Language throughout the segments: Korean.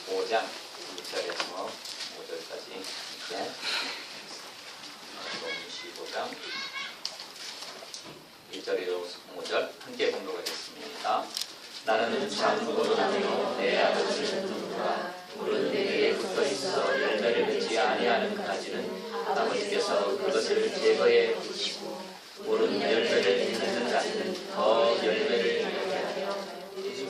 5장 1절에서 5절까지 함께 마가복음 15장 1절에서 5절 함께 봉독하겠습니다. 나는 참으로 나며 내 아버지를 누구라 물은 내게 붙어있어 열매를 맺지 아니하는 가지는 아버지께서 그것을 제거해 붙이고 물은 열매를 맺는 가지는 더 열매를 맺게 하여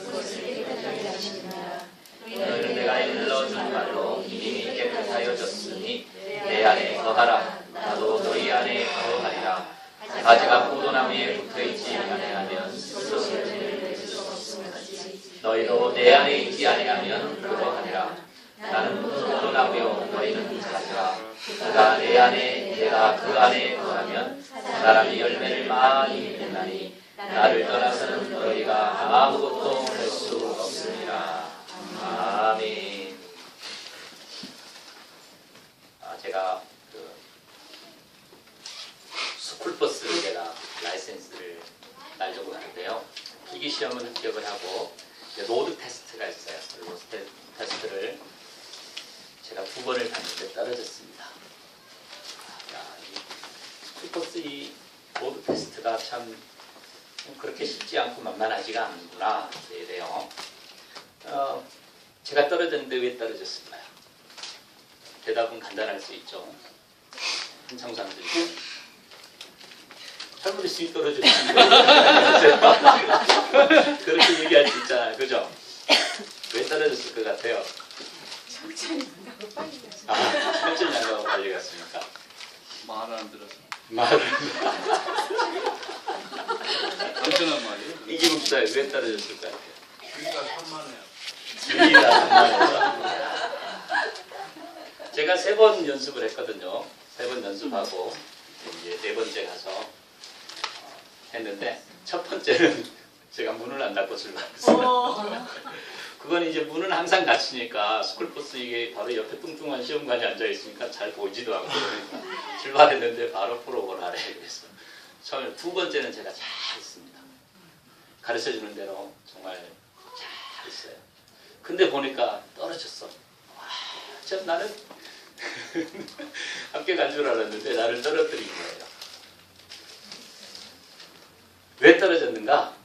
그것을 깨끗하게 하시느니라. 너희는 내가 일러준 말로 이미 깨끗하여졌으니 내 안에 거하라. 나도 너희 안에 거하리라. 가지가 포도나무에 붙어있지 아니하면 스스로 열매를 맺을 수 없음을 같이 너희도 내 안에 있지 아니하면 그러하리라. 나는 포도나무요 너희는 가지라. 그가 내 안에 내가 그 안에 거하면 사람이 열매를 많이 맺나니 나를 떠나서는 너희가 아무것도 할 수 없으리라. 아멘. 제가 스쿨버스 제가 라이센스를 따려고 하는데요. 필기 시험은 합격을 하고 로드 테스트가 있어요. 로드 테스트를 제가 2번을 봤는데 떨어졌습니다. 이 스쿨버스 이 로드 테스트가 참 그렇게 쉽지 않고 만만하지가 않구나 이래요. 제가 떨어졌는데 왜 떨어졌을까요? 대답은 간단할 수 있죠. 한창 사람들이 잘못했으니 떨어졌습니다. 그렇게 얘기할 수 있잖아요. 그죠? 왜 떨어졌을 것 같아요? 천천히 난다고 빨리 갔어요. 천천히 난다고 빨리 갔습니까? 말을 안 들어서. 말을 안전한 말이에요. 이기국 기자에 왜 떨어졌을 것 같아요? 우리가 산만해요. 주의가 산만해서. 제가 3번 연습을 했거든요. 3번 연습하고 이제 4번째 가서 했는데 첫 번째는 제가 문을 안 닫고 출발했어요. 그건 이제 문은 항상 닫히니까 스쿨버스 이게 바로 옆에 뚱뚱한 시험관이 앉아 있으니까 잘 보이지도 않고 그러니까 출발했는데 바로 프로그램을 하래 그래서 처음에 2번째는 제가 잘 했습니다. 가르쳐주는 대로 정말 잘 했어요. 근데 보니까 떨어졌어. 와, 참 나는 합격한 줄 알았는데 나를 떨어뜨린 거예요. 왜 떨어졌는가?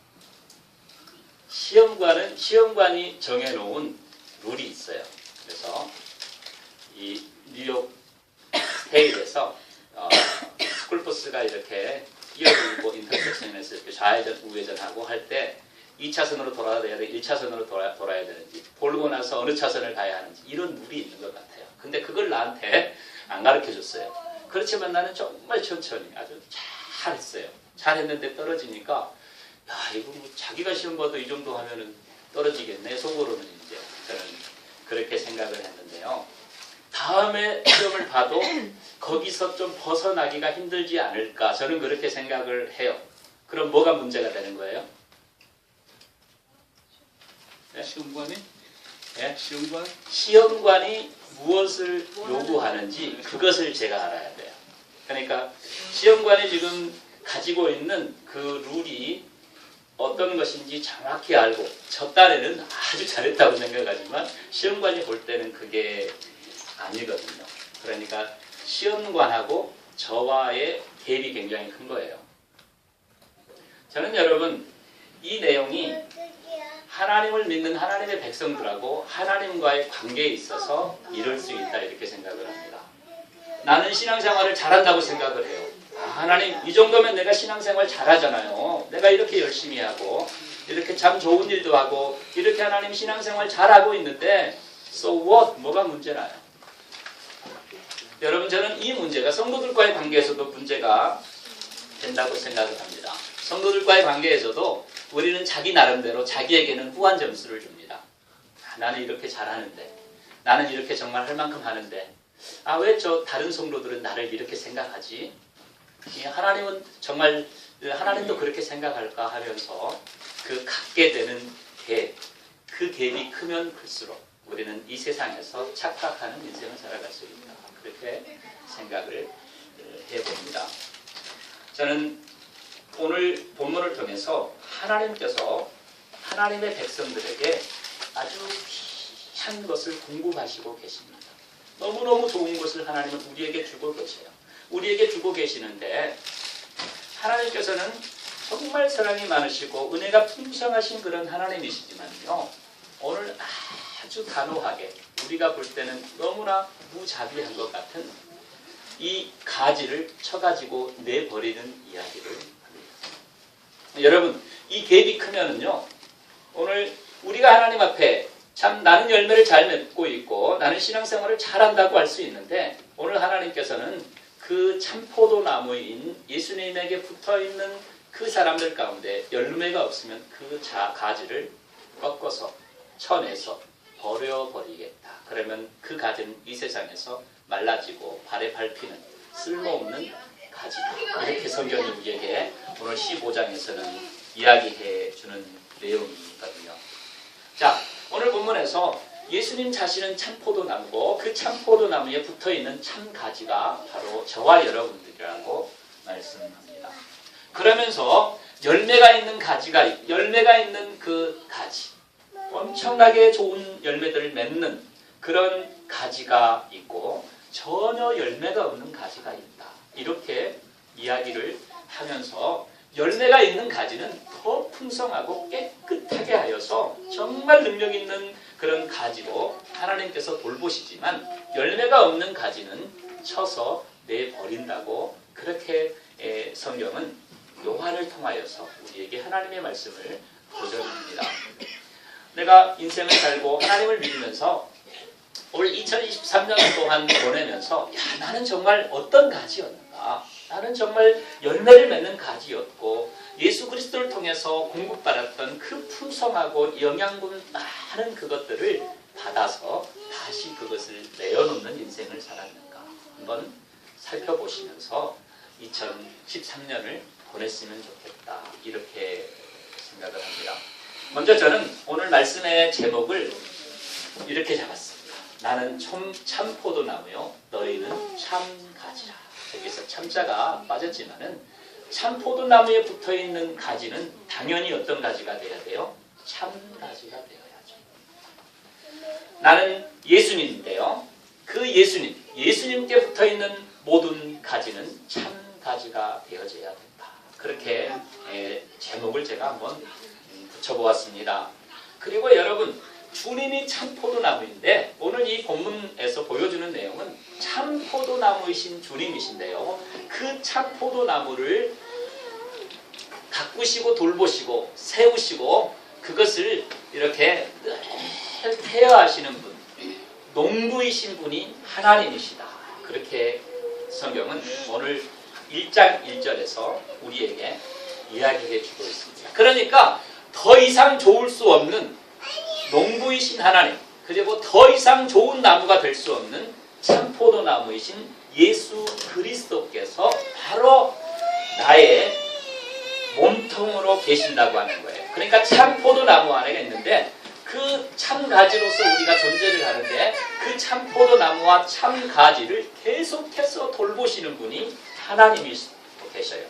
시험관이 정해놓은 룰이 있어요. 그래서 이 뉴욕 스테이트에서 스쿨버스가 이렇게 끼어들고 인터섹션에서 이렇게 좌회전 우회전하고 할 때 2차선으로 돌아야 돼, 1차선으로 돌아야 되는지, 돌고 나서 어느 차선을 가야 하는지 이런 룰이 있는 것 같아요. 근데 그걸 나한테 안 가르쳐줬어요. 그렇지만 나는 정말 천천히 아주 잘했어요. 잘했는데 떨어지니까 야 이거 뭐 자기가 시험 봐도 이 정도 하면은 떨어지겠네 속으로는 이제 저는 그렇게 생각을 했는데요. 다음에 시험을 봐도 거기서 좀 벗어나기가 힘들지 않을까 저는 그렇게 생각을 해요. 그럼 뭐가 문제가 되는 거예요? 네? 시험관이? 네? 시험관? 시험관이 무엇을 요구하는지 그것을 제가 알아야 돼요. 그러니까 시험관이 지금 가지고 있는 그 룰이 어떤 것인지 정확히 알고 저 딸에는 아주 잘했다고 생각하지만 시험관이 볼 때는 그게 아니거든요. 그러니까 시험관하고 저와의 갭이 굉장히 큰 거예요. 저는 여러분 이 내용이 하나님을 믿는 하나님의 백성들하고 하나님과의 관계에 있어서 이럴 수 있다 이렇게 생각을 합니다. 나는 신앙생활을 잘한다고 생각을 해요. 하나님 이 정도면 내가 신앙생활 잘하잖아요. 내가 이렇게 열심히 하고 이렇게 참 좋은 일도 하고 이렇게 하나님 신앙생활 잘하고 있는데 so what? 뭐가 문제나요? 여러분 저는 이 문제가 성도들과의 관계에서도 문제가 된다고 생각을 합니다. 성도들과의 관계에서도 우리는 자기 나름대로 자기에게는 후한 점수를 줍니다. 나는 이렇게 잘하는데 나는 이렇게 정말 할 만큼 하는데 왜 저 다른 성도들은 나를 이렇게 생각하지? 하나님은 정말 하나님도 그렇게 생각할까 하면서 그 갖게 되는 갭, 그 갭이 크면 클수록 우리는 이 세상에서 착각하는 인생을 살아갈 수 있다. 그렇게 생각을 해봅니다. 저는 오늘 본문을 통해서 하나님께서 하나님의 백성들에게 아주 산 것을 공급하시고 계십니다. 너무너무 좋은 것을 하나님은 우리에게 주고 계세요. 우리에게 주고 계시는데 하나님께서는 정말 사랑이 많으시고 은혜가 풍성하신 그런 하나님이시지만요. 오늘 아주 단호하게 우리가 볼 때는 너무나 무자비한 것 같은 이 가지를 쳐가지고 내버리는 이야기를 합니다. 여러분, 이 갭이 크면은요, 오늘 우리가 하나님 앞에 참 나는 열매를 잘 맺고 있고 나는 신앙생활을 잘한다고 할 수 있는데 오늘 하나님께서는 그 참포도나무인 예수님에게 붙어있는 그 사람들 가운데 열매가 없으면 그 가지를 꺾어서 쳐내서 버려버리겠다. 그러면 그 가지는 이 세상에서 말라지고 발에 밟히는 쓸모없는 가지다. 이렇게 성경이 우리에게 오늘 15장에서는 이야기해 주는 내용이거든요. 자, 오늘 본문에서 예수님 자신은 참포도나무고 그 참포도나무에 붙어있는 참가지가 바로 저와 여러분들이라고 말씀합니다. 그러면서 열매가 있는 그 가지, 엄청나게 좋은 열매들을 맺는 그런 가지가 있고 전혀 열매가 없는 가지가 있다. 이렇게 이야기를 하면서 열매가 있는 가지는 더 풍성하고 깨끗하게 하여서 정말 능력 있는 그런 가지로 하나님께서 돌보시지만 열매가 없는 가지는 쳐서 내버린다고 그렇게 성경은 요한을 통하여서 우리에게 하나님의 말씀을 보여줍니다. 내가 인생을 살고 하나님을 믿으면서 올 2023년 동안 보내면서 나는 정말 어떤 가지였는가? 나는 정말 열매를 맺는 가지였고 예수 그리스도를 통해서 공급받았던 그 풍성하고 영양분 많은 그것들을 받아서 다시 그것을 내어놓는 인생을 살았는가? 한번 살펴보시면서 2013년을 보냈으면 좋겠다. 이렇게 생각을 합니다. 먼저 저는 오늘 말씀의 제목을 이렇게 잡았습니다. 나는 참포도나무요, 너희는 참가지라. 여기서 참자가 빠졌지만은 참포도나무에 붙어있는 가지는 당연히 어떤 가지가 돼야 돼요? 참가지가 되어야죠. 나는 예수님인데요. 그 예수님께 붙어있는 모든 가지는 참가지가 되어져야 된다. 그렇게 제목을 제가 한번 붙여보았습니다. 그리고 여러분, 주님이 참포도나무인데 오늘 이 본문에서 보여주는 내용은 참포도나무이신 주님이신데요. 그 참포도나무를 가꾸시고 돌보시고 세우시고 그것을 이렇게 늘 케어하시는 분, 농부이신 분이 하나님이시다. 그렇게 성경은 오늘 1장 1절에서 우리에게 이야기해 주고 있습니다. 그러니까 더 이상 좋을 수 없는 농부이신 하나님, 그리고 더 이상 좋은 나무가 될 수 없는 참포도나무이신 예수 그리스도께서 바로 나의 몸통으로 계신다고 하는 거예요. 그러니까 참포도나무 안에 있는데 그 참가지로서 우리가 존재를 하는데 그 참포도나무와 참가지를 계속해서 돌보시는 분이 하나님이 계셔요.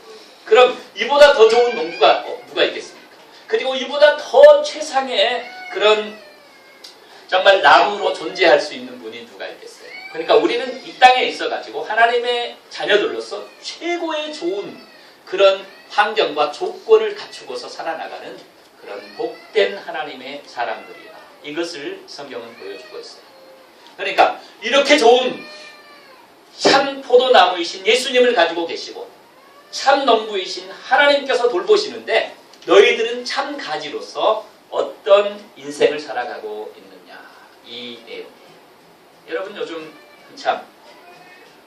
그럼 이보다 더 좋은 농부가 누가 있겠습니까? 그리고 이보다 더 최상의 그런 정말 나무로 존재할 수 있는 분이 누가 있겠어요? 그러니까 우리는 이 땅에 있어가지고 하나님의 자녀들로서 최고의 좋은 그런 환경과 조건을 갖추고서 살아나가는 그런 복된 하나님의 사람들이다. 이것을 성경은 보여주고 있어요. 그러니까 이렇게 좋은 참 포도나무이신 예수님을 가지고 계시고 참 농부이신 하나님께서 돌보시는데 너희들은 참 가지로서 어떤 인생을 살아가고 있느냐, 이 내용. 여러분 요즘 한참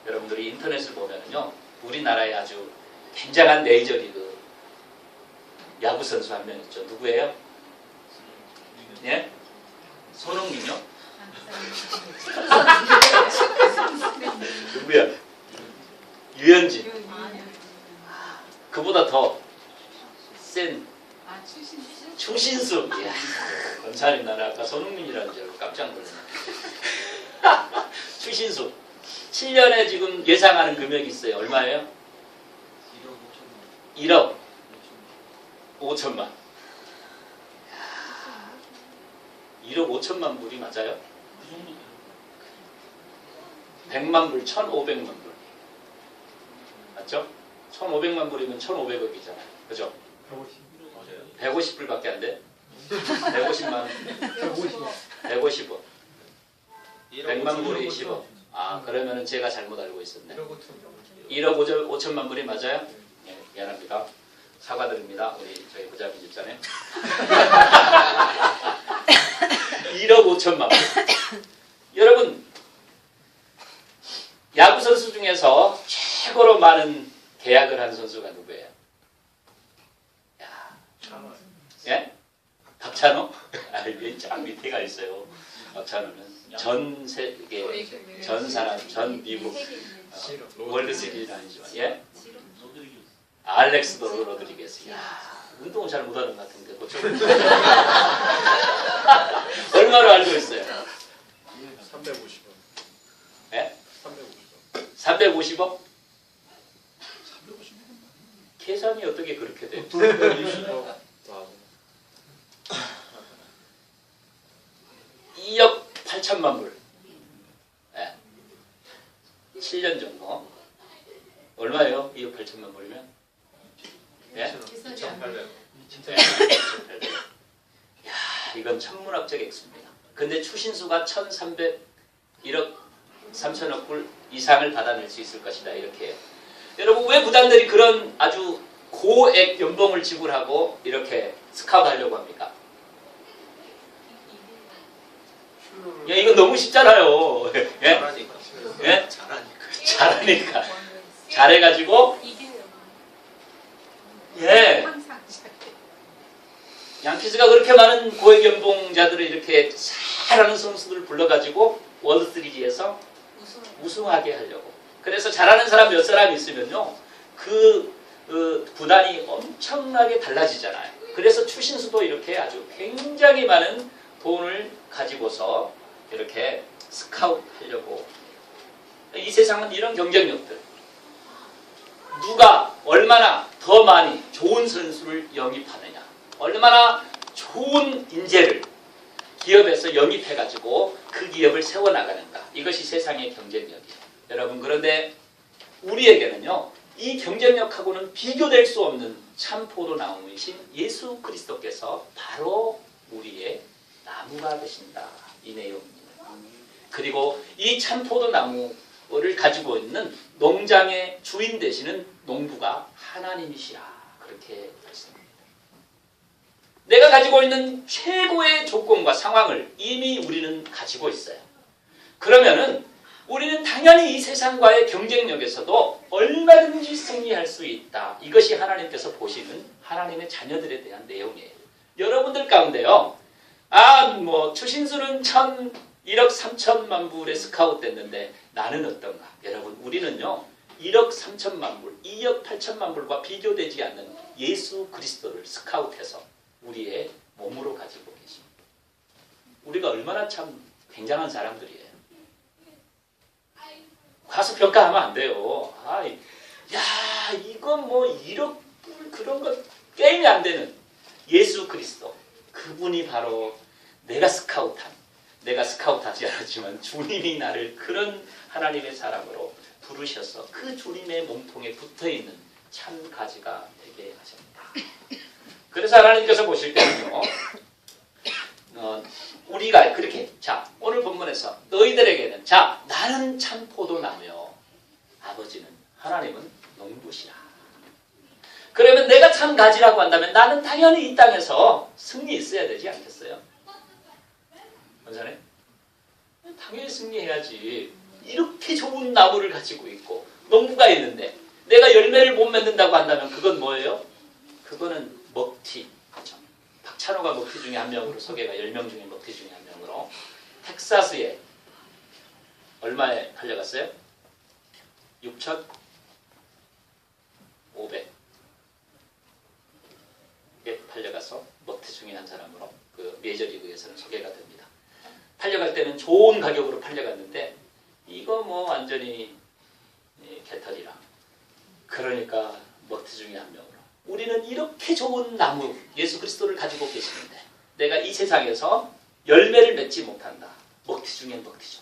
여러분들이 인터넷을 보면은요, 우리나라에 아주 굉장한 메이저리그 야구 선수 한 명 있죠. 누구예요? 예? 손흥민요? 누구야? 유현진. 그보다 더 센 추신수. 이야, 검사님 나는 아까 손흥민이라는 줄 알고 깜짝 놀랐네. 추신수. 7년에 지금 예상하는 금액이 있어요. 얼마예요? 1억 5천만. 1억 5천만 불이 맞아요? 100만 불, 1,500만 불. 맞죠? 1,500만 불이면 1,500억이잖아요. 그죠? 150불밖에 안 돼? 150만, 150억. 100만 불이 20억. 아, 그러면은 제가 잘못 알고 있었네. 1억 5천만 불이 맞아요? 네, 미안합니다. 사과드립니다. 우리 저희 부자분 집사님. 1억 5천만 불. 여러분, 야구 선수 중에서 최고로 많은 계약을 한 선수가 누구예요? 야, 예? 박찬호? 아, 이게 쫙 밑에가 있어요. 박찬호는 전 세계, 전 사람, 전 미국 월드 시리즈는 아니지만, 예? 알렉스 로드리게스. 야, 운동을 잘 못하는 것 같은데 고쳐. 얼마로 알고 있어요? 350원. 예? 350원. 350억? 계산이 어떻게 그렇게 돼요? 320원. 2억 8천만 불. 예. 7년 정도. 얼마예요? 2억 8천만 불이면? 예? 2,800원. 야, 이건 천문학적 액수입니다. 근데 추신수가 1,301억 3천억 불 이상을 받아낼 수 있을 것이다. 이렇게 해요. 여러분, 왜 구단들이 그런 아주 고액 연봉을 지불하고 이렇게 스카우트 하려고 합니까? 야, 이거 너무 쉽잖아요. 예? 잘하니까. 예? 잘하니까. 잘하니까. 잘해가지고, 예. 항상 잘해. 양키즈가 그렇게 많은 고액 연봉자들을 이렇게 잘하는 선수들을 불러가지고 월드 시리즈에서 우승하게 하려고. 그래서 잘하는 사람 몇 사람 있으면요, 그 구단이 엄청나게 달라지잖아요. 그래서 추신수도 이렇게 아주 굉장히 많은 돈을 가지고서 이렇게 스카우트 하려고. 이 세상은 이런 경쟁력들. 누가 얼마나 더 많이 좋은 선수를 영입하느냐, 얼마나 좋은 인재를 기업에서 영입해가지고 그 기업을 세워나가는가. 이것이 세상의 경쟁력이에요. 여러분, 그런데 우리에게는요, 이 경쟁력하고는 비교될 수 없는 참 포도나무이신 예수 그리스도께서 바로 우리의 나무가 되신다. 이 내용입니다. 그리고 이 참 포도나무를 가지고 있는 농장의 주인 되시는 농부가 하나님이시라. 그렇게 말씀합니다. 내가 가지고 있는 최고의 조건과 상황을 이미 우리는 가지고 있어요. 그러면은 우리는 당연히 이 세상과의 경쟁력에서도 얼마든지 승리할 수 있다. 이것이 하나님께서 보시는 하나님의 자녀들에 대한 내용이에요. 여러분들 가운데요, 추신수는 1억 3천만 불에 스카우트 됐는데 나는 어떤가? 여러분, 우리는요, 1억 3천만 불, 2억 8천만 불과 비교되지 않는 예수 그리스도를 스카우트해서 우리의 몸으로 가지고 계십니다. 우리가 얼마나 참 굉장한 사람들이에요. 과소평가하면 안 돼요. 이건 뭐 1억 불 그런 거 게임이 안 되는 예수 그리스도. 그분이 바로 내가 스카우트하지 않았지만 주님이 나를 그런 하나님의 사람으로 부르셔서 그 주님의 몸통에 붙어있는 참 가지가 되게 하십니다. 그래서 하나님께서 보실 때는요, 우리가 그렇게, 자, 오늘 본문에서 너희들에게는, 자, 나는 참 포도나무요, 아버지는, 하나님은 농부시라. 그러면 내가 참 가지라고 한다면 나는 당연히 이 땅에서 승리 있어야 되지 않겠어요? 원사님? 당연히 승리해야지. 이렇게 좋은 나무를 가지고 있고 농부가 있는데 내가 열매를 못 맺는다고 한다면 그건 뭐예요? 그거는 먹튀. 그렇죠? 박찬호가 먹튀 중에 한 명으로, 소개가 10명 중에 먹튀 중에 한 명으로 텍사스에 얼마에 팔려갔어요? 6,500에 팔려가서 먹튀 중에 한 사람으로 그 메이저리그에서는 소개가 됩니다. 팔려갈 때는 좋은 가격으로 팔려갔는데 이거 뭐 완전히 개털이라. 그러니까 먹튀 중에 한 명으로. 우리는 이렇게 좋은 나무 예수 그리스도를 가지고 계시는데 내가 이 세상에서 열매를 맺지 못한다. 먹튀 중에 먹튀죠.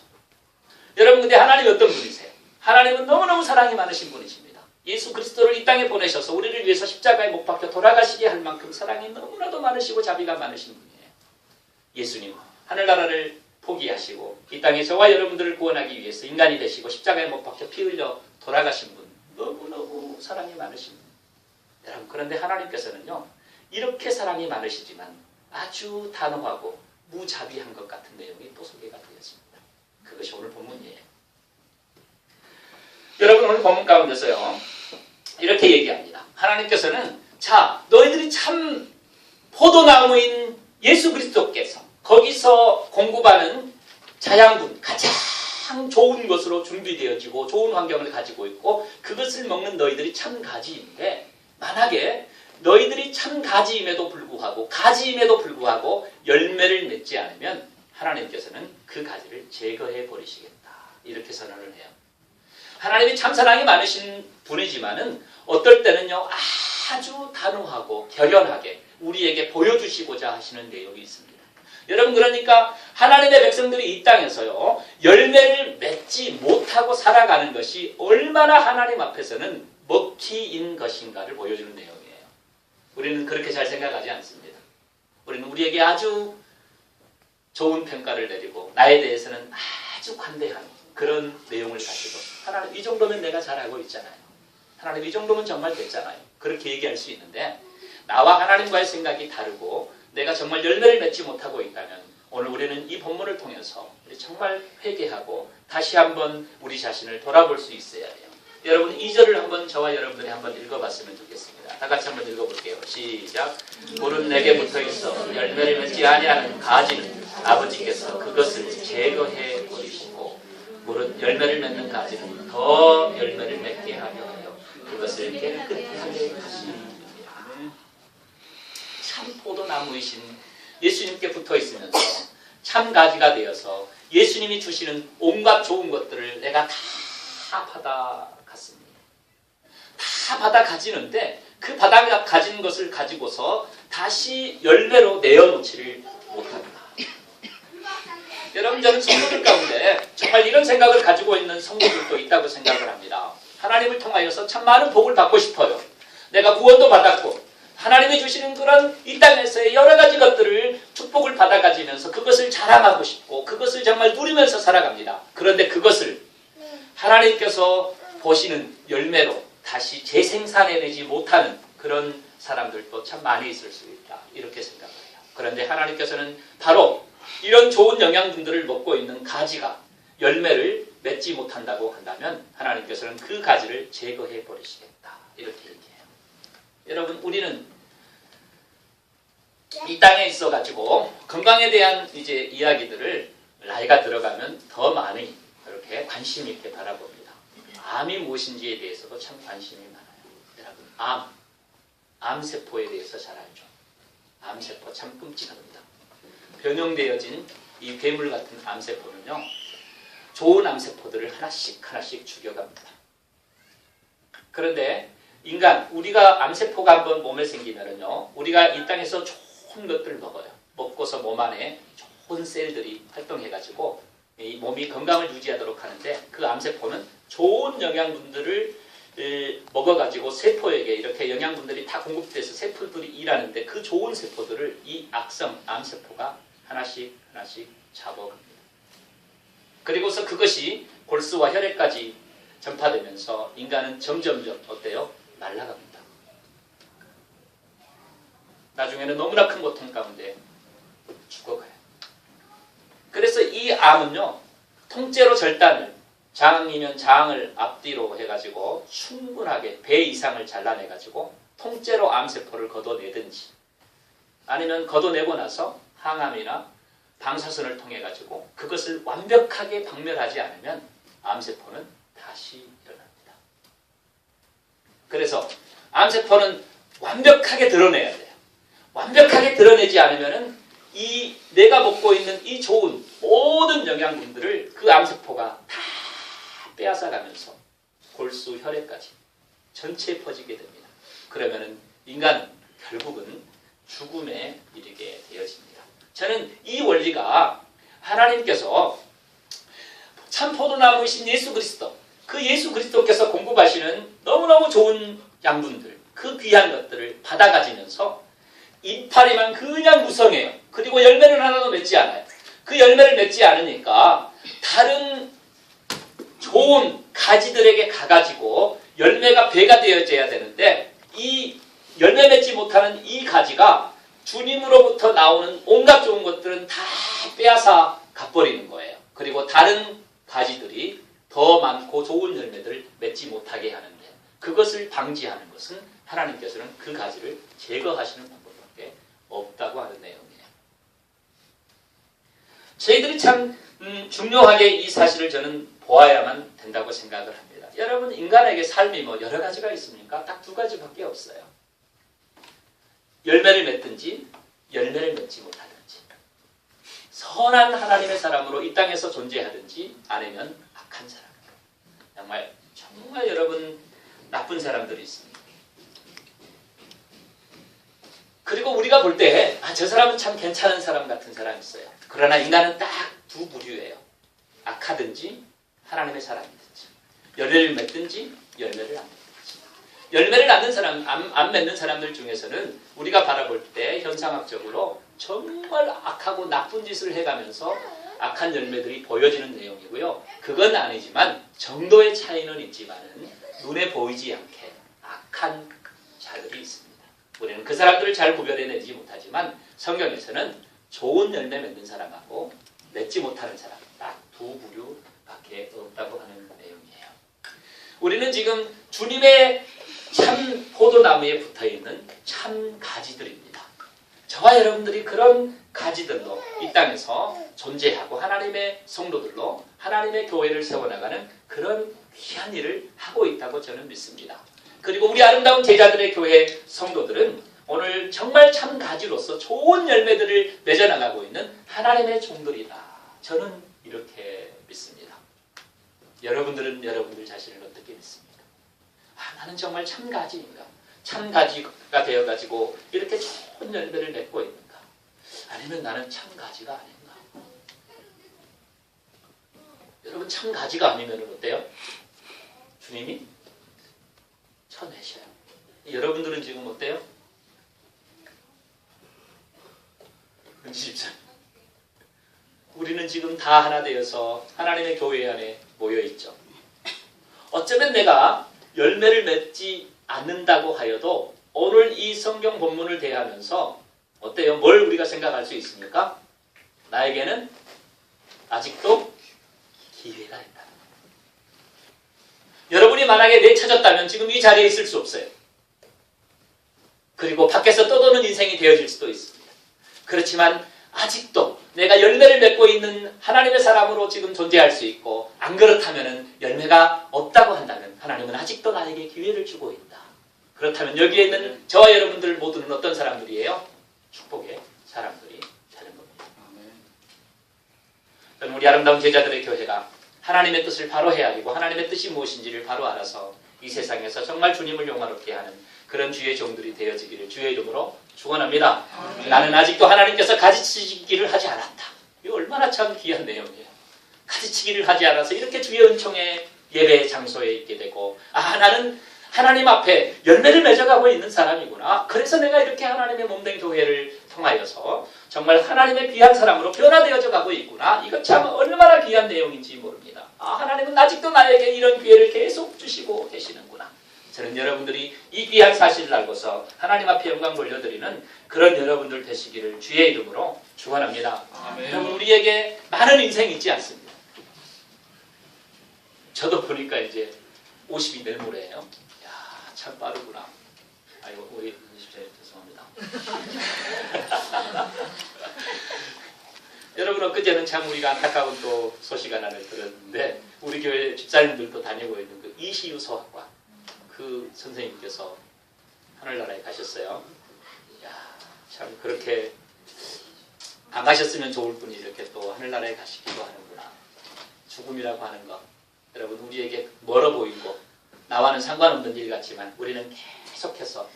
여러분 근데 하나님이 어떤 분이세요? 하나님은 너무너무 사랑이 많으신 분이십니다. 예수 그리스도를 이 땅에 보내셔서 우리를 위해서 십자가에 못 박혀 돌아가시게 할 만큼 사랑이 너무나도 많으시고 자비가 많으신 분이에요. 예수님 하늘나라를 포기하시고 이 땅에 저와 여러분들을 구원하기 위해서 인간이 되시고 십자가에 못 박혀 피 흘려 돌아가신 분, 너무너무 사랑이 많으신 분. 여러분 그런데 하나님께서는요 이렇게 사랑이 많으시지만 아주 단호하고 무자비한 것 같은 내용이 또 소개가 되었습니다. 그것이 오늘 본문이에요. 여러분 오늘 본문 가운데서요 이렇게 얘기합니다. 하나님께서는 자 너희들이 참 포도나무인 예수 그리스도께서 거기서 공급하는 자양분 가장 좋은 것으로 준비되어지고 좋은 환경을 가지고 있고 그것을 먹는 너희들이 참 가지인데 만약에 너희들이 참 가지임에도 불구하고 열매를 맺지 않으면 하나님께서는 그 가지를 제거해 버리시겠다. 이렇게 선언을 해요. 하나님이 참 사랑이 많으신 분이지만은 어떨 때는요 아주 단호하고 결연하게 우리에게 보여주시고자 하시는 내용이 있습니다. 여러분 그러니까 하나님의 백성들이 이 땅에서요 열매를 맺지 못하고 살아가는 것이 얼마나 하나님 앞에서는 먹튀인 것인가를 보여주는 내용이에요. 우리는 그렇게 잘 생각하지 않습니다. 우리는 우리에게 아주 좋은 평가를 내리고 나에 대해서는 아주 관대한 그런 내용을 가지고 하나님 이 정도면 내가 잘하고 있잖아요. 하나님 이 정도면 정말 됐잖아요. 그렇게 얘기할 수 있는데 나와 하나님과의 생각이 다르고 내가 정말 열매를 맺지 못하고 있다면 오늘 우리는 이 본문을 통해서 우리 정말 회개하고 다시 한번 우리 자신을 돌아볼 수 있어야 해요. 여러분 2절을 한번 저와 여러분들이 한번 읽어봤으면 좋겠습니다. 다 같이 한번 읽어볼게요. 시작. 물은 내게 붙어있어 열매를 맺지 아니하는 가지는 아버지께서 그것을 제거해 버리시고 물은 열매를 맺는 가지는 더 열매를 맺게 하려 하여 그것을 깨끗하게 하시는 참 포도나무이신 예수님께 붙어있으면서 참 가지가 되어서 예수님이 주시는 온갖 좋은 것들을 내가 다 받아갔습니다. 다 받아 가지는데 그 받아 가진 것을 가지고서 다시 열매로 내어놓지를 못합니다. 여러분 저는 성도들 가운데 정말 이런 생각을 가지고 있는 성도들도 있다고 생각을 합니다. 하나님을 통하여서 참 많은 복을 받고 싶어요. 내가 구원도 받았고 하나님이 주시는 그런 이 땅에서의 여러 가지 것들을 축복을 받아 가지면서 그것을 자랑하고 싶고 그것을 정말 누리면서 살아갑니다. 그런데 그것을 하나님께서 보시는 열매로 다시 재생산해내지 못하는 그런 사람들도 참 많이 있을 수 있다. 이렇게 생각을 해요. 그런데 하나님께서는 바로 이런 좋은 영양분들을 먹고 있는 가지가 열매를 맺지 못한다고 한다면 하나님께서는 그 가지를 제거해 버리시겠다. 이렇게 얘기해요. 여러분 우리는 이 땅에 있어가지고 건강에 대한 이제 이야기들을 나이가 들어가면 더 많이 이렇게 관심 있게 바라봅니다. 암이 무엇인지에 대해서도 참 관심이 많아요. 여러분 암세포에 대해서 잘 알죠. 암세포 참 끔찍합니다. 변형되어진 이 괴물 같은 암세포는요 좋은 암세포들을 하나씩 죽여갑니다. 그런데 인간, 우리가 암세포가 한번 몸에 생기면은요, 우리가 이 땅에서 좋은 것들을 먹어요. 먹고서 몸 안에 좋은 셀들이 활동해가지고 이 몸이 건강을 유지하도록 하는데 그 암세포는 좋은 영양분들을 먹어가지고 세포에게 이렇게 영양분들이 다 공급돼서 세포들이 일하는데 그 좋은 세포들을 이 악성 암세포가 하나씩 잡아갑니다. 그리고서 그것이 골수와 혈액까지 전파되면서 인간은 점점점 어때요? 날아갑니다. 나중에는 너무나 큰 고통 가운데 죽어가요. 그래서 이 암은요 통째로 절단을 장이면 장을 앞뒤로 해가지고 충분하게 배 이상을 잘라내가지고 통째로 암세포를 걷어내든지 아니면 걷어내고 나서 항암이나 방사선을 통해가지고 그것을 완벽하게 박멸하지 않으면 암세포는 다시 일어납니다. 그래서 암세포는 완벽하게 드러내야 돼요. 완벽하게 드러내지 않으면은 이 내가 먹고 있는 이 좋은 모든 영양분들을 그 암세포가 다 빼앗아가면서 골수, 혈액까지 전체에 퍼지게 됩니다. 그러면은 인간은 결국은 죽음에 이르게 되어집니다. 저는 이 원리가 하나님께서 참 포도나무이신 예수 그리스도, 그 예수 그리스도께서 공급하시는 너무너무 좋은 양분들, 그 귀한 것들을 받아 가지면서 이파리만 그냥 무성해요. 그리고 열매는 하나도 맺지 않아요. 그 열매를 맺지 않으니까 다른 좋은 가지들에게 가가지고 열매가 배가 되어져야 되는데, 이 열매 맺지 못하는 이 가지가 주님으로부터 나오는 온갖 좋은 것들은 다 빼앗아 가버리는 거예요. 그리고 다른 가지들이 더 많고 좋은 열매들을 맺지 못하게 하는데, 그것을 방지하는 것은 하나님께서는 그 가지를 제거하시는 방법밖에 없다고 하는 내용이에요. 저희들이 참 중요하게 이 사실을 저는 보아야만 된다고 생각을 합니다. 여러분, 인간에게 삶이 뭐 여러 가지가 있습니까? 딱 두 가지밖에 없어요. 열매를 맺든지 열매를 맺지 못하든지, 선한 하나님의 사람으로 이 땅에서 존재하든지 아니면 악한 사람. 정말 여러분, 나쁜 사람들이 있습니다. 그리고 우리가 볼 때 저 사람은 참 괜찮은 사람 같은 사람이 있어요. 그러나 인간은 딱 두 부류예요. 악하든지 하나님의 사람이든지, 열매를 맺든지 열매를 안 맺든지. 열매를 안 맺는 사람들 중에서는 우리가 바라볼 때 현상학적으로 정말 악하고 나쁜 짓을 해가면서 악한 열매들이 보여지는 내용이고요. 그건 아니지만 정도의 차이는 있지만은 눈에 보이지 않게 악한 자들이 있습니다. 우리는 그 사람들을 잘 구별해내지 못하지만 성경에서는 좋은 열매 맺는 사람하고 맺지 못하는 사람, 딱 두 부류밖에 없다고 하는 내용이에요. 우리는 지금 주님의 참 포도나무에 붙어있는 참 가지들입니다. 저와 여러분들이 그런 가지들로 이 땅에서 존재하고 하나님의 성도들로 하나님의 교회를 세워나가는 그런 귀한 일을 하고 있다고 저는 믿습니다. 그리고 우리 아름다운 제자들의 교회 성도들은 오늘 정말 참 가지로서 좋은 열매들을 맺어나가고 있는 하나님의 종들이다. 저는 이렇게 믿습니다. 여러분들은 여러분들 자신을 어떻게 믿습니까? 나는 정말 참 가지인가? 참 가지가 되어가지고 이렇게 좋은 열매를 맺고 있는가? 아니면 나는 참 가지가 아닌가? 여러분, 참 가지가 아니면 어때요? 주님이 쳐내셔요. 여러분들은 지금 어때요? 은지집사님, 우리는 지금 다 하나 되어서 하나님의 교회 안에 모여있죠. 어쩌면 내가 열매를 맺지 않는다고 하여도 오늘 이 성경 본문을 대하면서 어때요? 뭘 우리가 생각할 수 있습니까? 나에게는 아직도 기회가 있다. 여러분이 만약에 내쳐졌다면 지금 이 자리에 있을 수 없어요. 그리고 밖에서 떠도는 인생이 되어질 수도 있습니다. 그렇지만 아직도 내가 열매를 맺고 있는 하나님의 사람으로 지금 존재할 수 있고, 안 그렇다면 열매가 없다고 한다면 하나님은 아직도 나에게 기회를 주고 있다. 그렇다면 여기에 있는 저와 여러분들 모두는 어떤 사람들이에요? 축복의 사람들이 되는 겁니다. 저는 우리 아름다운 제자들의 교회가 하나님의 뜻을 바로 헤아리고 하나님의 뜻이 무엇인지를 바로 알아서 이 세상에서 정말 주님을 영화롭게 하는 그런 주의 종들이 되어지기를 주의 이름으로 축원합니다. 나는 아직도 하나님께서 가지치기를 하지 않았다. 이거 얼마나 참 귀한 내용이에요. 가지치기를 하지 않아서 이렇게 주의 은총의 예배 장소에 있게 되고, 나는 하나님 앞에 열매를 맺어가고 있는 사람이구나. 그래서 내가 이렇게 하나님의 몸된 교회를 통하여서 정말 하나님의 귀한 사람으로 변화되어져 가고 있구나. 이거 참 얼마나 귀한 내용인지 모릅니다. 하나님은 아직도 나에게 이런 기회를 계속 주시고 계시는구나. 저는 여러분들이 이 귀한 사실을 알고서 하나님 앞에 영광 돌려드리는 그런 여러분들 되시기를 주의 이름으로 축원합니다. 여러분, 우리에게 많은 인생이 있지 않습니다. 저도 보니까 이제 50이 내모레예요. 참 빠르구나. 아이고, 우리 집사님 죄송합니다. 여러분, 엊그제는 참 우리가 안타까운 또 소식 하나를 들었는데, 우리 교회 집사님들도 다니고 있는 그 이시유 소학과 그 선생님께서 하늘나라에 가셨어요. 참 그렇게 안 가셨으면 좋을 분이 이렇게 또 하늘나라에 가시기도 하는구나. 죽음이라고 하는 것, 여러분, 우리에게 멀어 보이고 나와는 상관없는 일 같지만 우리는 계속해서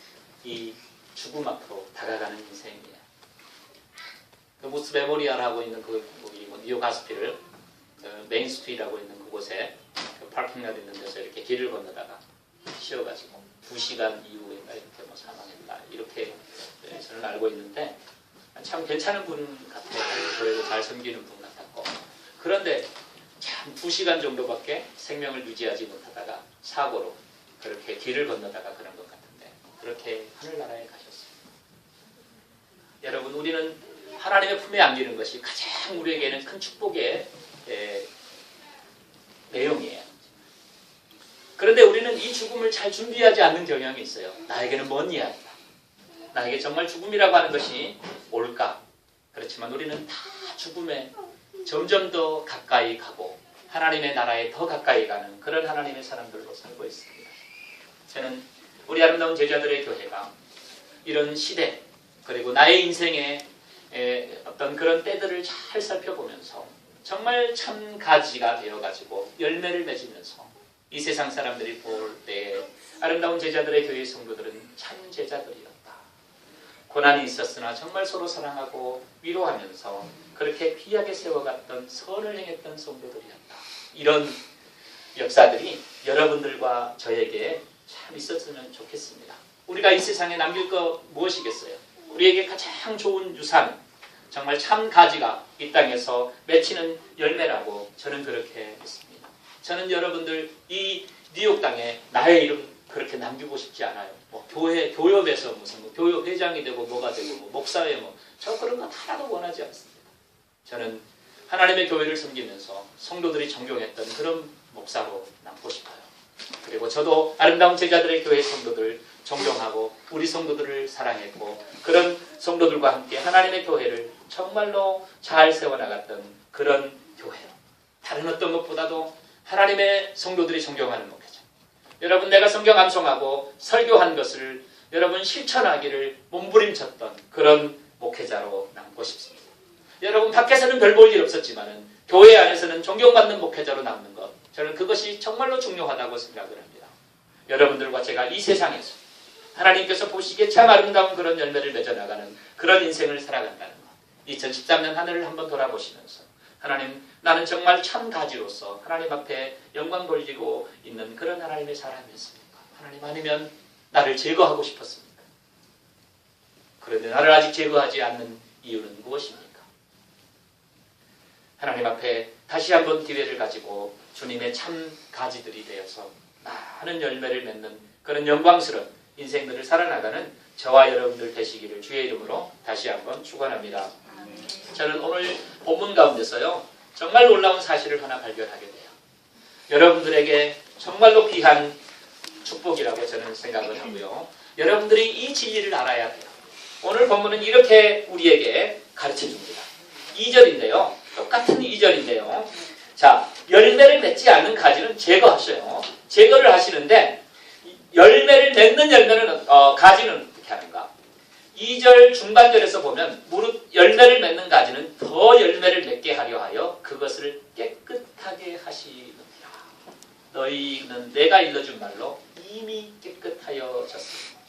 이 죽음 앞으로 다가가는 인생이에요. 그 무스 메모리얼 하고 있는 그 뉴욕 가스피를 메인 스트리트라고 있는 그곳에 그 파킹lot 있는 데서 이렇게 길을 건너다가 쉬어가지고 2시간 이후인가 이렇게 뭐 사망했다 이렇게 저는 알고 있는데 참 괜찮은 분 같아요. 교회도 잘 섬기는 분 같았고 그런데 참 2시간 정도밖에 생명을 유지하지 못하다가 사고로 그렇게 길을 건너다가 그런 것 같은데 그렇게 하늘나라에 가셨습니다. 여러분 우리는 하나님의 품에 안기는 것이 가장 우리에게는 큰 축복의 내용이에요. 그런데 우리는 이 죽음을 잘 준비하지 않는 경향이 있어요. 나에게는 먼 이야기다. 나에게 정말 죽음이라고 하는 것이 올까? 그렇지만 우리는 다 죽음에 점점 더 가까이 가고 하나님의 나라에 더 가까이 가는 그런 하나님의 사람들로 살고 있습니다. 저는 우리 아름다운 제자들의 교회가 이런 시대 그리고 나의 인생의 어떤 그런 때들을 잘 살펴보면서 정말 참 가지가 되어가지고 열매를 맺으면서 이 세상 사람들이 볼 때 아름다운 제자들의 교회 성도들은 참 제자들이었다. 고난이 있었으나 정말 서로 사랑하고 위로하면서 그렇게 귀하게 세워갔던 선을 행했던 성도들이었다. 이런 역사들이 여러분들과 저에게 참 있었으면 좋겠습니다. 우리가 이 세상에 남길 거 무엇이겠어요? 우리에게 가장 좋은 유산, 정말 참 가지가 이 땅에서 맺히는 열매라고 저는 그렇게 믿습니다. 저는 여러분들 이 뉴욕 땅에 나의 이름 그렇게 남기고 싶지 않아요. 뭐 교협에서 무슨 뭐 교협 회장이 되고 뭐가 되고 뭐 목사회 저 그런 거 하나도 원하지 않습니다. 저는 하나님의 교회를 섬기면서 성도들이 존경했던 그런 목사로 남고 싶어요. 그리고 저도 아름다운 제자들의 교회 성도들 존경하고 우리 성도들을 사랑했고 그런 성도들과 함께 하나님의 교회를 정말로 잘 세워나갔던 그런 교회로 다른 어떤 것보다도 하나님의 성도들이 존경하는 목회자. 여러분 내가 성경 암송하고 설교한 것을 여러분 실천하기를 몸부림쳤던 그런 목회자로 남고 싶습니다. 여러분 밖에서는 별 볼 일 없었지만은 교회 안에서는 존경받는 목회자로 남는 것 저는 그것이 정말로 중요하다고 생각을 합니다. 여러분들과 제가 이 세상에서 하나님께서 보시기에 참 아름다운 그런 열매를 맺어나가는 그런 인생을 살아간다는 것. 2013년 하늘을 한번 돌아보시면서 하나님 나는 정말 참 가지로서 하나님 앞에 영광 돌리고 있는 그런 하나님의 사람이었습니까? 하나님 아니면 나를 제거하고 싶었습니까? 그런데 나를 아직 제거하지 않는 이유는 무엇입니까? 하나님 앞에 다시 한번 기회를 가지고 주님의 참 가지들이 되어서 많은 열매를 맺는 그런 영광스러운 인생들을 살아나가는 저와 여러분들 되시기를 주의 이름으로 다시 한번 축원합니다. 저는 오늘 본문 가운데서요 정말 놀라운 사실을 하나 발견하게 돼요. 여러분들에게 정말로 귀한 축복이라고 저는 생각을 하고요. 여러분들이 이 진리를 알아야 돼요. 오늘 본문은 이렇게 우리에게 가르쳐 줍니다. 2절인데요. 똑같은 2절인데요. 자, 열매를 맺지 않는 가지는 제거하셔요. 제거를 하시는데 열매를 맺는 열매는 가지는 어떻게 하는가? 2절 중반절에서 보면 무릇 열매를 맺는 가지는 더 열매를 맺게 하려 하여 그것을 깨끗하게 하시느니라. 너희는 내가 일러준 말로 이미 깨끗하여졌습니다.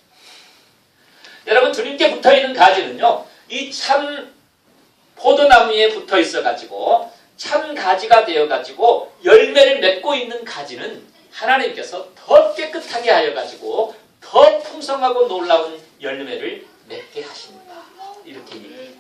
여러분 주님께 붙어있는 가지는요. 이 참 포도나무에 붙어 있어가지고 참 가지가 되어가지고 열매를 맺고 있는 가지는 하나님께서 더 깨끗하게 하여가지고 더 풍성하고 놀라운 열매를 맺게 하십니다. 이렇게 얘기해요.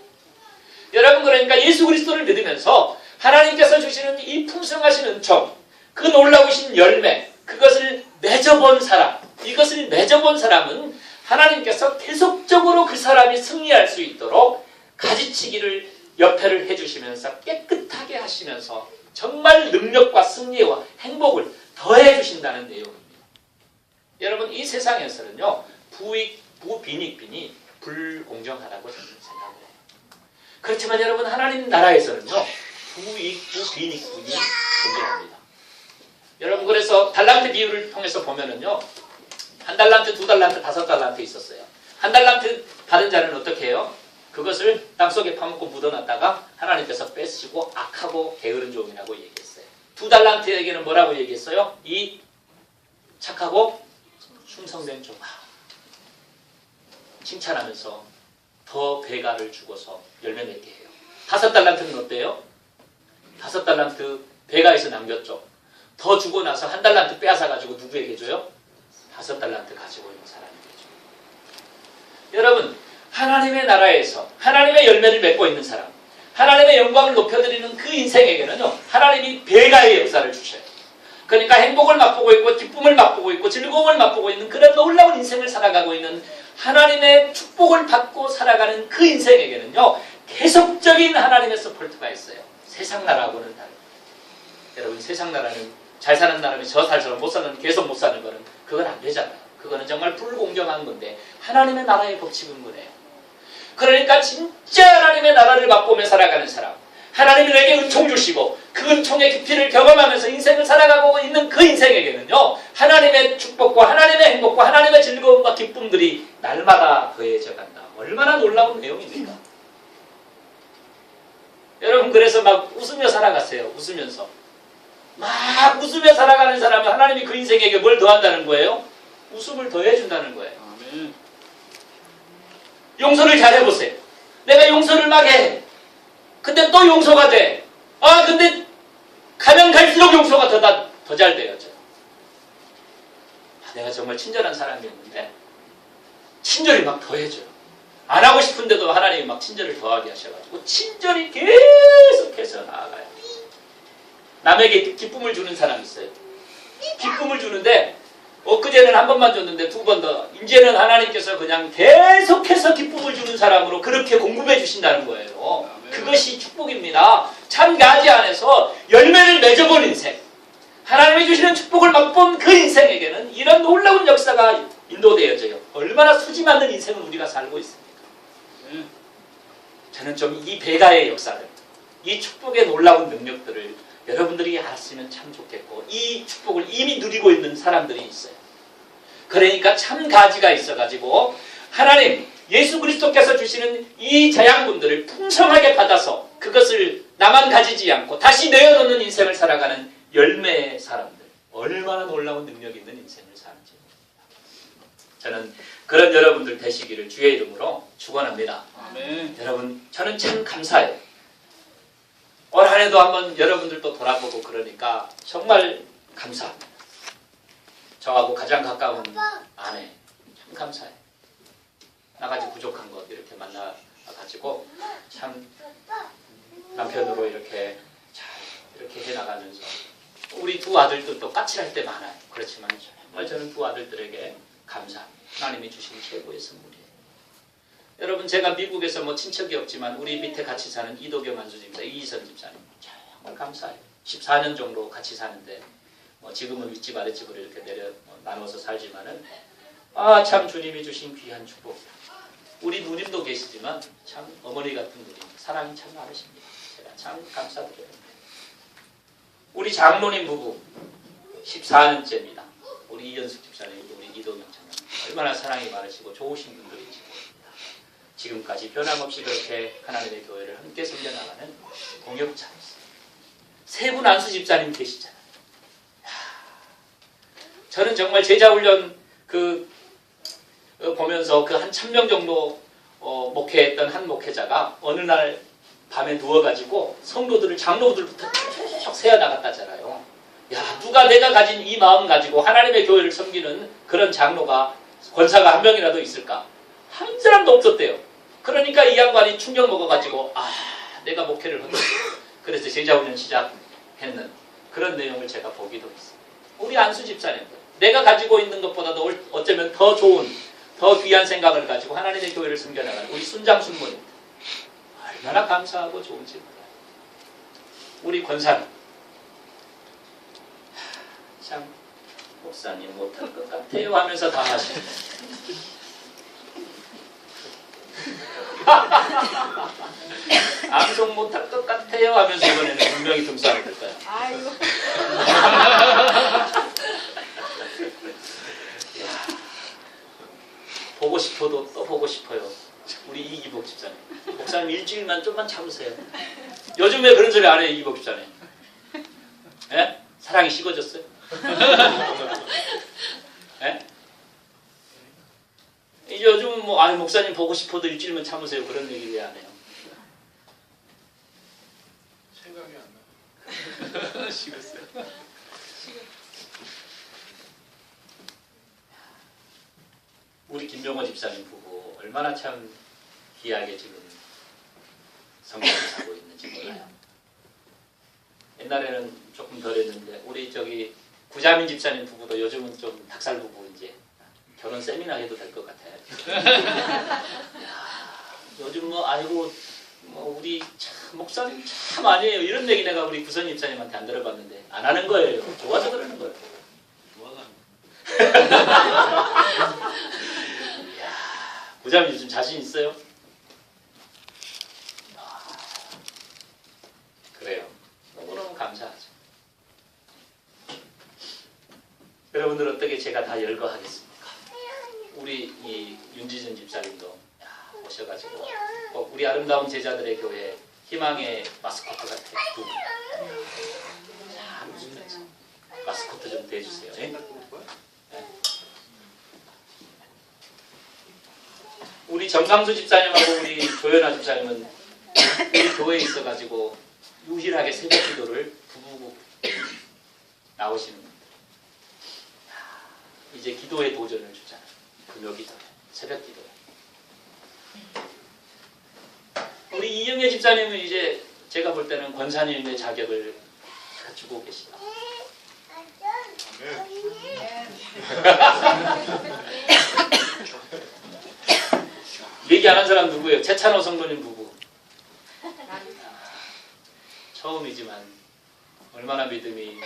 여러분 그러니까 예수 그리스도를 믿으면서 하나님께서 주시는 이 풍성하신 은총 그 놀라우신 열매 그것을 맺어본 사람 이것을 맺어본 사람은 하나님께서 계속적으로 그 사람이 승리할 수 있도록 가지치기를 옆에를 해주시면서 깨끗하게 하시면서 정말 능력과 승리와 행복을 더해 주신다는 내용입니다. 여러분 이 세상에서는요 부빈익빈이 불공정하다고 저는 생각을 해요. 그렇지만 여러분 하나님 나라에서는요 부빈익빈이 존재합니다. 여러분 그래서 달란트 비유를 통해서 보면은요 1달란트, 2달란트, 5달란트 있었어요. 1달란트 받은 자는 어떻게 해요? 그것을 땅속에 파묻고 묻어놨다가 하나님께서 뺏으시고 악하고 게으른 종이라고 얘기했어요. 2달란트에게는 뭐라고 얘기했어요? 이 착하고 충성된 종아. 칭찬하면서 더 배가를 주고서 열매 맺게 해요. 5달란트는 어때요? 5달란트 배가에서 남겼죠. 더 주고 나서 1달란트 빼앗아가지고 누구에게 줘요? 5달란트 가지고 있는 사람에게 줘요. 여러분, 하나님의 나라에서 하나님의 열매를 맺고 있는 사람, 하나님의 영광을 높여드리는 그 인생에게는요, 하나님이 배가의 역사를 주셔요. 그러니까 행복을 맛보고 있고 기쁨을 맛보고 있고 즐거움을 맛보고 있는 그런 놀라운 인생을 살아가고 있는 하나님의 축복을 받고 살아가는 그 인생에게는요, 계속적인 하나님의 서포트가 있어요. 세상 나라하고는 다릅니다. 여러분, 세상 나라는 잘 사는 나라면 저 살처럼 못 사는, 계속 못 사는 거는 그건 안 되잖아요. 그거는 정말 불공정한 건데 하나님의 나라의 법칙은 그래요. 그러니까 진짜 하나님의 나라를 맛보며 살아가는 사람, 하나님이 내게 은총 주시고 그 은총의 깊이를 경험하면서 인생을 살아가고 있는 그 인생에게는요, 하나님의 축복과 하나님의 행복과 하나님의 즐거움과 기쁨들이 날마다 더해져 간다. 얼마나 놀라운 내용입니까? 여러분, 그래서 막 웃으며 살아가세요. 웃으면서 막 웃으며 살아가는 사람은 하나님이 그 인생에게 뭘 더한다는 거예요? 웃음을 더해준다는 거예요. 아멘. 용서를 잘해보세요. 내가 용서를 막 해. 근데 또 용서가 돼. 아, 근데 가면 갈수록 용서가 더 잘 돼요. 내가 정말 친절한 사람이었는데 친절이 막 더해져요. 안 하고 싶은데도 하나님이 막 친절을 더하게 하셔가지고 친절이 계속해서 나아가요. 남에게 기쁨을 주는 사람이 있어요. 기쁨을 주는데 엊그제는 한 번만 줬는데 2번 더. 이제는 하나님께서 그냥 계속해서 기쁨을 주는 사람으로 그렇게 공급해 주신다는 거예요. 그것이 축복입니다. 참 가지 안에서 열매를 맺어본 인생, 하나님이 주시는 축복을 맛본 그 인생에게는 이런 놀라운 역사가 인도되어져요. 얼마나 수지 맞는 인생을 우리가 살고 있습니까? 저는 좀 이 배가의 역사를, 이 축복의 놀라운 능력들을 여러분들이 알았으면 참 좋겠고, 이 축복을 이미 누리고 있는 사람들이 있어요. 그러니까 참 가지가 있어가지고 하나님 예수 그리스도께서 주시는 이 재앙분들을 풍성하게 받아서 그것을 나만 가지지 않고 다시 내어놓는 인생을 살아가는 열매의 사람들, 얼마나 놀라운 능력 있는 인생을 사는지 저는 그런 여러분들 되시기를 주의 이름으로 축원합니다. 아멘. 여러분, 저는 참 감사해요. 올 한 해도 한번 여러분들도 돌아보고 그러니까 정말 감사합니다. 저하고 가장 가까운 아내, 참 감사해요. 나같이 부족한 것 이렇게 만나가지고 참 남편으로 이렇게 잘 이렇게 해나가면서, 우리 2 아들들도 까칠할 때 많아요. 그렇지만 정말 저는 2 아들들에게 감사합니다. 하나님이 주신 최고의 선물이에요. 여러분, 제가 미국에서 뭐 친척이 없지만 우리 밑에 같이 사는 이도겸 안수집사, 이희선 집사님 정말 감사해요. 14년 정도 같이 사는데 지금은 윗집 아랫집으로 이렇게 나눠서 살지만은 참 주님이 주신 귀한 축복이다. 우리 누님도 계시지만 참 어머니 같은 누님, 사랑이 참 많으십니다. 제가 참 감사드려요. 우리 장로님 부부 14년째입니다. 우리 이연숙 집사님도 우리 이도경 장로님 얼마나 사랑이 많으시고 좋으신 분들이시고 지금까지 변함없이 그렇게 하나님의 교회를 함께 섬겨나가는 동역자였어요. 3분 안수 집사님 계시잖아요. 저는 정말 제자훈련 보면서 그 한 1000명 정도 목회했던 한 목회자가 어느 날 밤에 누워가지고 성도들을, 장로들부터 쭉 세어나갔다잖아요. 야, 누가 내가 가진 이 마음 가지고 하나님의 교회를 섬기는 그런 장로가, 권사가 한 명이라도 있을까? 한 사람도 없었대요. 그러니까 이 양반이 충격 먹어가지고 내가 목회를 하고 그래서 제자훈련 시작했는 그런 내용을 제가 보기도 했어요. 우리 안수 집사님들, 내가 가지고 있는 것보다도 어쩌면 더 좋은, 더 귀한 생각을 가지고 하나님의 교회를 섬겨나가는 우리 순장 순모님들 얼마나 감사하고 좋은지 몰라요. 우리 권사님, 참 목사님 못할 것 같아요 하면서 다 하시는 암송 못할 것 같아요 하면서 이번에는 분명히 등산을 들 거야. 아이고. 보고 싶어도 또 보고 싶어요. 우리 이기복 집사님. 목사님 일주일만 좀만 참으세요. 요즘 왜 그런 소리 안 해요, 이기복 집사님? 예? 사랑이 식어졌어요? 예? 이제 요즘은 목사님 보고 싶어도 일주일만 참으세요. 그런 얘기 왜 안 해요? 생각이 안 나. 식었어요. 우리 김병호 집사님 부부 얼마나 참 귀하게 지금 성경을 사고 있는지 몰라요. 옛날에는 조금 덜했는데 우리 저기 구자민 집사님 부부도 요즘은 좀 닭살 부부 이제 결혼 세미나 해도 될 것 같아요. 요즘 뭐 아이고 뭐 우리 참 목사님 참 아니에요 이런 얘기 내가 우리 구선 집사님한테 안 들어봤는데 안 하는 거예요. 좋아서 그러는 거예요. 이야, 구자민 요즘 자신 있어요? 그래요. 너무너무 감사하죠. 여러분들 어떻게 제가 다 열거하겠습니까? 우리 이 윤지준 집사님도 오셔가지고 꼭 우리 아름다운 제자들의 교회 희망의 마스코트 같아요. 마스코트 좀 대주세요. 네? 우리 정상수 집사님하고 우리 조연아 집사님은 우리 교회에 있어가지고 유일하게 새벽 기도를 부부고 나오시는 분들. 이제 기도의 도전을 주잖아요. 금요 기도, 새벽 기도. 우리 이영애 집사님은 이제 제가 볼 때는 권사님의 자격을 갖추고 계시다. 얘기 안 한 사람 누구예요? 최찬호 성도님 부부. 처음이지만 얼마나 믿음이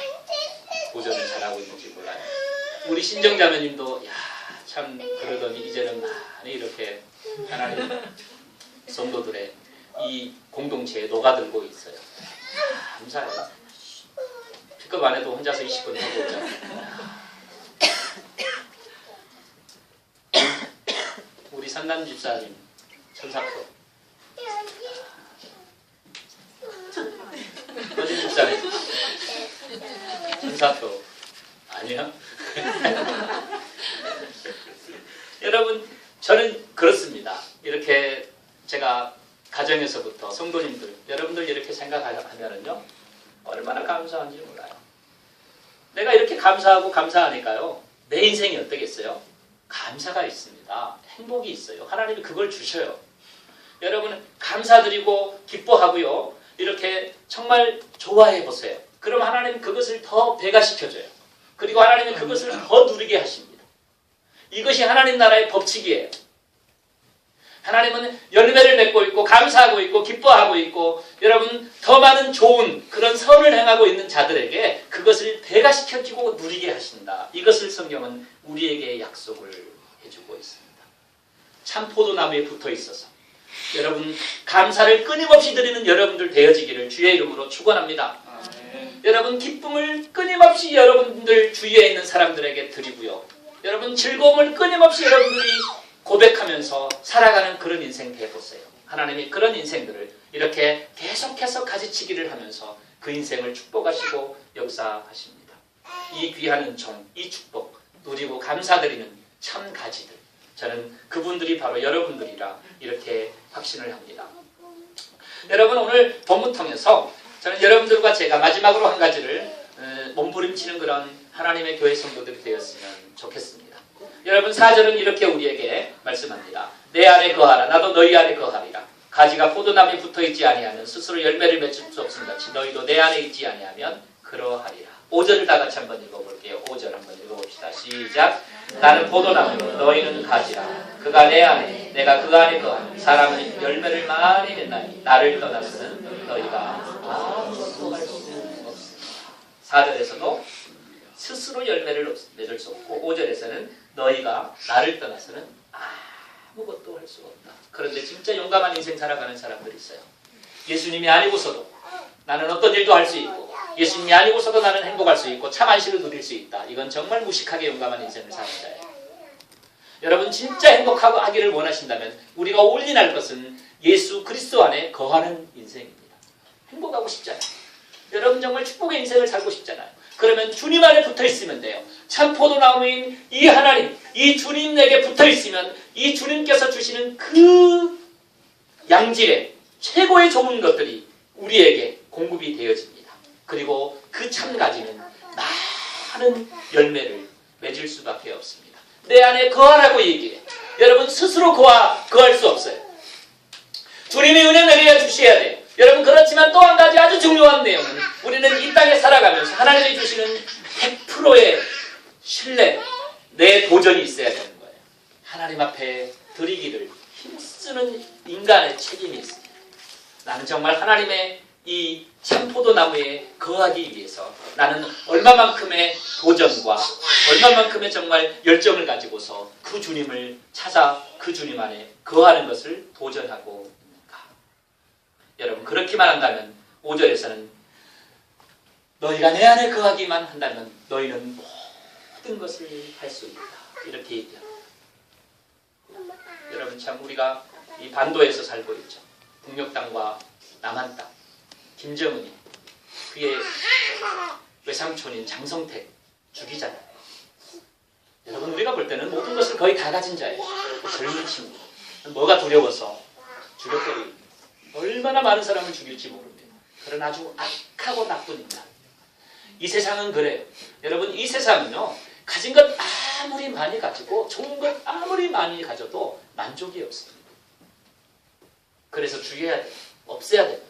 도전을 잘하고 있는지 몰라요. 우리 신정자매님도 참 그러더니 이제는 많이 이렇게 하나님 성도들의 이 공동체에 녹아들고 있어요. 감사해요. 피급 안 해도 혼자서 20분 하고 있잖아요. 우리 산남 집사님 천사표. 허진 집사님 천사표 아니야? 여러분 저는 그렇습니다. 이렇게 제가 가정에서부터 성도님들 여러분들 이렇게 생각하면은요 얼마나 감사한지 몰라요. 내가 이렇게 감사하고 감사하니까요 내 인생이 어떻겠어요? 감사가 있습니다. 행복이 있어요. 하나님이 그걸 주셔요. 여러분 감사드리고 기뻐하고요 이렇게 정말 좋아해 보세요. 그럼 하나님은 그것을 더 배가시켜줘요. 그리고 하나님은 그것을 더 누리게 하십니다. 이것이 하나님 나라의 법칙이에요. 하나님은 열매를 맺고 있고 감사하고 있고 기뻐하고 있고 여러분 더 많은 좋은 그런 선을 행하고 있는 자들에게 그것을 배가시켜주고 누리게 하신다. 이것을 성경은 우리에게 약속을 해주고 있습니다. 참 포도나무에 붙어 있어서 여러분 감사를 끊임없이 드리는 여러분들 되어지기를 주의 이름으로 축원합니다. 여러분 기쁨을 끊임없이 여러분들 주위에 있는 사람들에게 드리고요. 여러분 즐거움을 끊임없이 여러분들이 고백하면서 살아가는 그런 인생 되어보세요. 하나님이 그런 인생들을 이렇게 계속해서 가지치기를 하면서 그 인생을 축복하시고 역사하십니다. 이 귀한 은총, 이 축복 누리고 감사드리는 참 가지들 저는 그분들이 바로 여러분들이라 이렇게 확신을 합니다. 여러분 오늘 본문 통해서 저는 여러분들과 제가 마지막으로 한 가지를 몸부림치는 그런 하나님의 교회 성도들이 되었으면 좋겠습니다. 여러분 4절은 이렇게 우리에게 말씀합니다. 내 안에 거하라 나도 너희 안에 거하리라. 가지가 포도나무에 붙어있지 아니하면 스스로 열매를 맺을 수 없음 같이 너희도 내 안에 있지 아니하면 그러하리라. 5절을 다 같이 한번 읽어볼게요. 5절 한번 읽어봅시다. 시작. 나는 포도나무요 너희는 가지라. 그가 내 안에 내가 그 안에 거하니 사람은 열매를 많이 맺나니 나를 떠나서는 너희가 아무것도 할 수 없습니다. 4절에서도 스스로 열매를 맺을 수 없고 5절에서는 너희가 나를 떠나서는 아무것도 할 수가 없다. 그런데 진짜 용감한 인생 살아가는 사람들이 있어요. 예수님이 아니고서도 나는 어떤 일도 할 수 있고 예수님이 아니고서도 나는 행복할 수 있고 참 안식을 누릴 수 있다. 이건 정말 무식하게 용감한 인생을 사는 자예요. 여러분 진짜 행복하고 하기를 원하신다면 우리가 올인할 것은 예수 그리스도 안에 거하는 인생입니다. 행복하고 싶잖아요. 여러분 정말 축복의 인생을 살고 싶잖아요. 그러면 주님 안에 붙어있으면 돼요. 참 포도나무인 이 하나님, 이 주님에게 붙어있으면 이 주님께서 주시는 그 양질의 최고의 좋은 것들이 우리에게 공급이 되어집니다. 그리고 그 참가지는 많은 열매를 맺을 수밖에 없습니다. 내 안에 거하라고 얘기해요. 여러분 스스로 거할 수 없어요. 주님이 은혜 내려 주셔야 돼요. 여러분 그렇지만 또 한 가지 아주 중요한 내용은 우리는 이 땅에 살아가면서 하나님이 주시는 100%의 신뢰, 내 도전이 있어야 되는 거예요. 하나님 앞에 드리기를 힘쓰는 인간의 책임이 있습니다. 나는 정말 하나님의 이 참포도나무에 거하기 위해서 나는 얼마만큼의 도전과 얼마만큼의 정말 열정을 가지고서 그 주님을 찾아 그 주님 안에 거하는 것을 도전하고 있는가. 여러분 그렇게만 한다면 5절에서는 너희가 내 안에 거하기만 한다면 너희는 모든 것을 할 수 있다. 이렇게 얘기합니다. 여러분 참 우리가 이 반도에서 살고 있죠. 북녘 땅과 남한 땅. 김정은이 그의 외삼촌인 장성택 죽이잖아요. 여러분 우리가 볼 때는 모든 것을 거의 다 가진 자예요. 그 젊은 친구. 뭐가 두려워서 죽여버리고 얼마나 많은 사람을 죽일지 모릅니다. 그런 아주 악하고 나쁜 인간. 이 세상은 그래요. 여러분 이 세상은요. 가진 것 아무리 많이 가지고 좋은 것 아무리 많이 가져도 만족이 없습니다. 그래서 죽여야 돼요. 없애야 됩니다.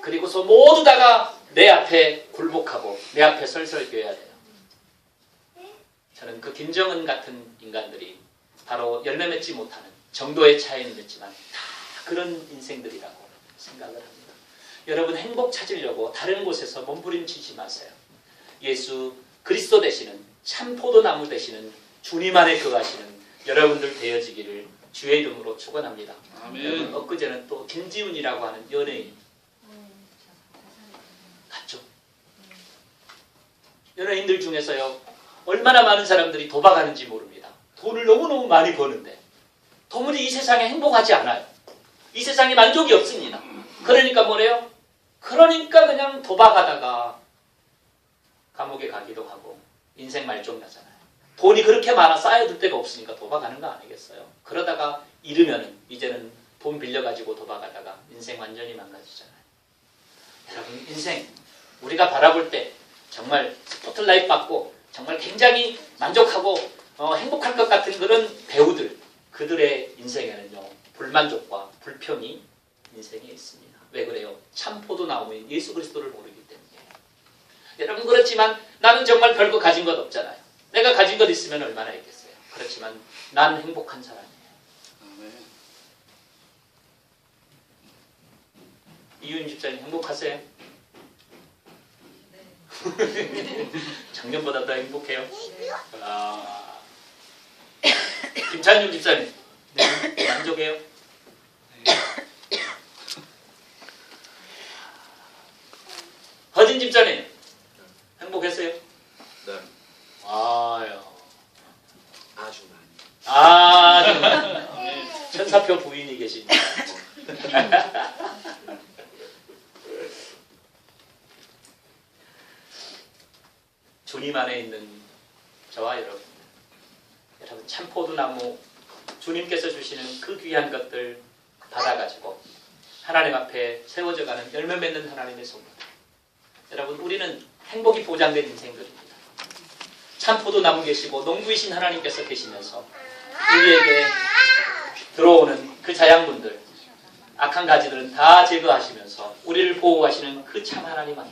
그리고서 모두 다가 내 앞에 굴복하고 내 앞에 설설교해야 돼요. 저는 그 김정은 같은 인간들이 바로 열매 맺지 못하는 정도의 차이는 있지만 다 그런 인생들이라고 생각을 합니다. 여러분 행복 찾으려고 다른 곳에서 몸부림치지 마세요. 예수 그리스도 되시는 참 포도나무 되시는 주님 안에 거하시는 여러분들 되어지기를 주의 이름으로 축원합니다. 여러분 엊그제는 또 김지훈이라고 하는 연예인 갔죠. 연예인들 중에서요 얼마나 많은 사람들이 도박하는지 모릅니다. 돈을 너무너무 많이 버는데 도무지 이 세상에 행복하지 않아요. 이 세상에 만족이 없습니다. 그러니까 뭐래요? 그러니까 그냥 도박하다가 감옥에 가기도 하고 인생 말종나잖아요. 돈이 그렇게 많아 쌓여둘 데가 없으니까 도박하는 거 아니겠어요? 그러다가 이르면은 이제는 돈 빌려가지고 도박하다가 인생 완전히 망가지잖아요. 여러분 인생 우리가 바라볼 때 정말 스포트라이트 받고 정말 굉장히 만족하고 행복할 것 같은 그런 배우들 그들의 인생에는요 불만족과 불평이 인생에 있습니다. 왜 그래요? 참 포도나무인 예수 그리스도를 모르기 때문이에요. 여러분 그렇지만 나는 정말 별거 가진 것 없잖아요. 내가 가진 것 있으면 얼마나 있겠어요. 그렇지만 나는 행복한 사람이에요. 이윤 집사님 행복하세요? 네. 작년보다 더 행복해요? 아. 김찬윤 집사님 네. 만족해요? 네. 허진 집사님 행복했어요? 네. 아유. 아주 많이. 아주 많이. 천사표 부인이 계십니다. 주님 안에 있는 저와 여러분 참포도나무 주님께서 주시는 그 귀한 것들 받아가지고 하나님 앞에 세워져가는 열매 맺는 하나님의 성도. 여러분 우리는 행복이 보장된 인생들입니다. 참포도나무 계시고 농부이신 하나님께서 계시면서 우리에게 들어오는 그 자양분들 악한 가지들은 다 제거하시면서 우리를 보호하시는 그 참 하나님 앞에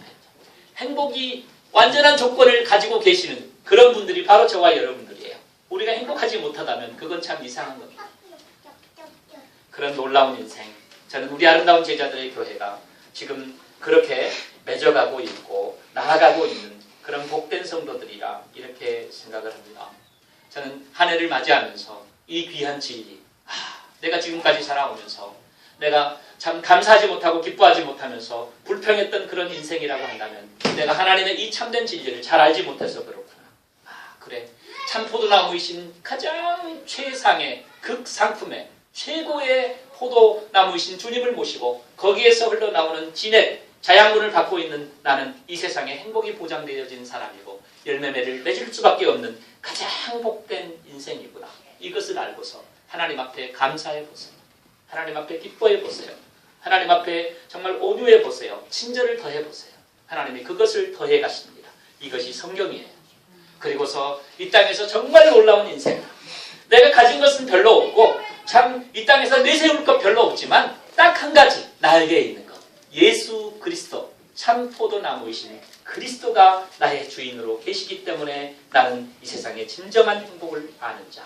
행복이 완전한 조건을 가지고 계시는 그런 분들이 바로 저와 여러분들이에요. 우리가 행복하지 못하다면 그건 참 이상한 겁니다. 그런 놀라운 인생 저는 우리 아름다운 제자들의 교회가 지금 그렇게 맺어가고 있고 나아가고 있는 그런 복된 성도들이라 이렇게 생각을 합니다. 저는 한 해를 맞이하면서 이 귀한 진리 내가 지금까지 살아오면서 내가 참 감사하지 못하고 기뻐하지 못하면서 불평했던 그런 인생이라고 한다면 내가 하나님의 이 참된 진리를 잘 알지 못해서 그렇구나. 그래 참 포도나무이신 가장 최상의 극상품의 최고의 포도나무이신 주님을 모시고 거기에서 흘러나오는 진액 자양분을 받고 있는 나는 이 세상에 행복이 보장되어진 사람이고 열매를 맺을 수밖에 없는 가장 복된 인생이구나. 이것을 알고서 하나님 앞에 감사해 보세요. 하나님 앞에 기뻐해 보세요. 하나님 앞에 정말 온유해 보세요. 친절을 더해 보세요. 하나님이 그것을 더해 가십니다. 이것이 성경이에요. 그리고서 이 땅에서 정말 놀라운 인생, 내가 가진 것은 별로 없고 참 이 땅에서 내세울 것 별로 없지만 딱 한 가지 나에게 있는 것, 예수 그리스도 참 포도나무이신 그리스도가 나의 주인으로 계시기 때문에 나는 이 세상의 진정한 행복을 아는 자,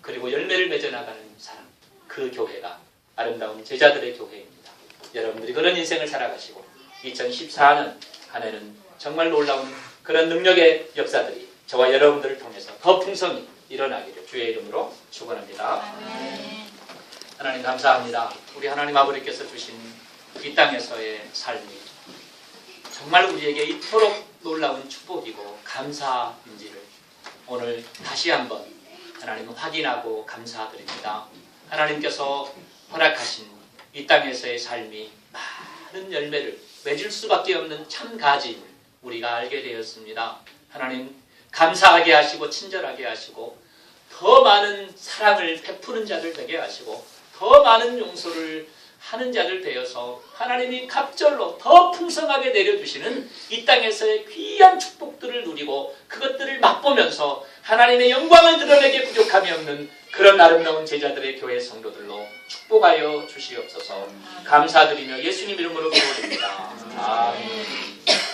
그리고 열매를 맺어나가는 사람, 그 교회가 아름다운 제자들의 교회입니다. 여러분들이 그런 인생을 살아가시고 2014년 한 해는 정말 놀라운 그런 능력의 역사들이 저와 여러분들을 통해서 더 풍성히 일어나기를 주의 이름으로 축원합니다. 하나님 감사합니다. 우리 하나님 아버지께서 주신 이 땅에서의 삶이 정말 우리에게 이토록 놀라운 축복이고 감사인지를 오늘 다시 한번 하나님 확인하고 감사드립니다. 하나님께서 허락하신 이 땅에서의 삶이 많은 열매를 맺을 수밖에 없는 참 가지임을 우리가 알게 되었습니다. 하나님 감사하게 하시고 친절하게 하시고 더 많은 사랑을 베푸는 자들 되게 하시고 더 많은 용서를 하는 자들 되어서 하나님이 갑절로 더 풍성하게 내려주시는 이 땅에서의 귀한 축복들을 누리고 그것들을 맛보면서 하나님의 영광을 드러내게 부족함이 없는 그런 아름다운 제자들의 교회 성도들로 축복하여 주시옵소서. 감사드리며 예수님 이름으로 기도드립니다. 아멘.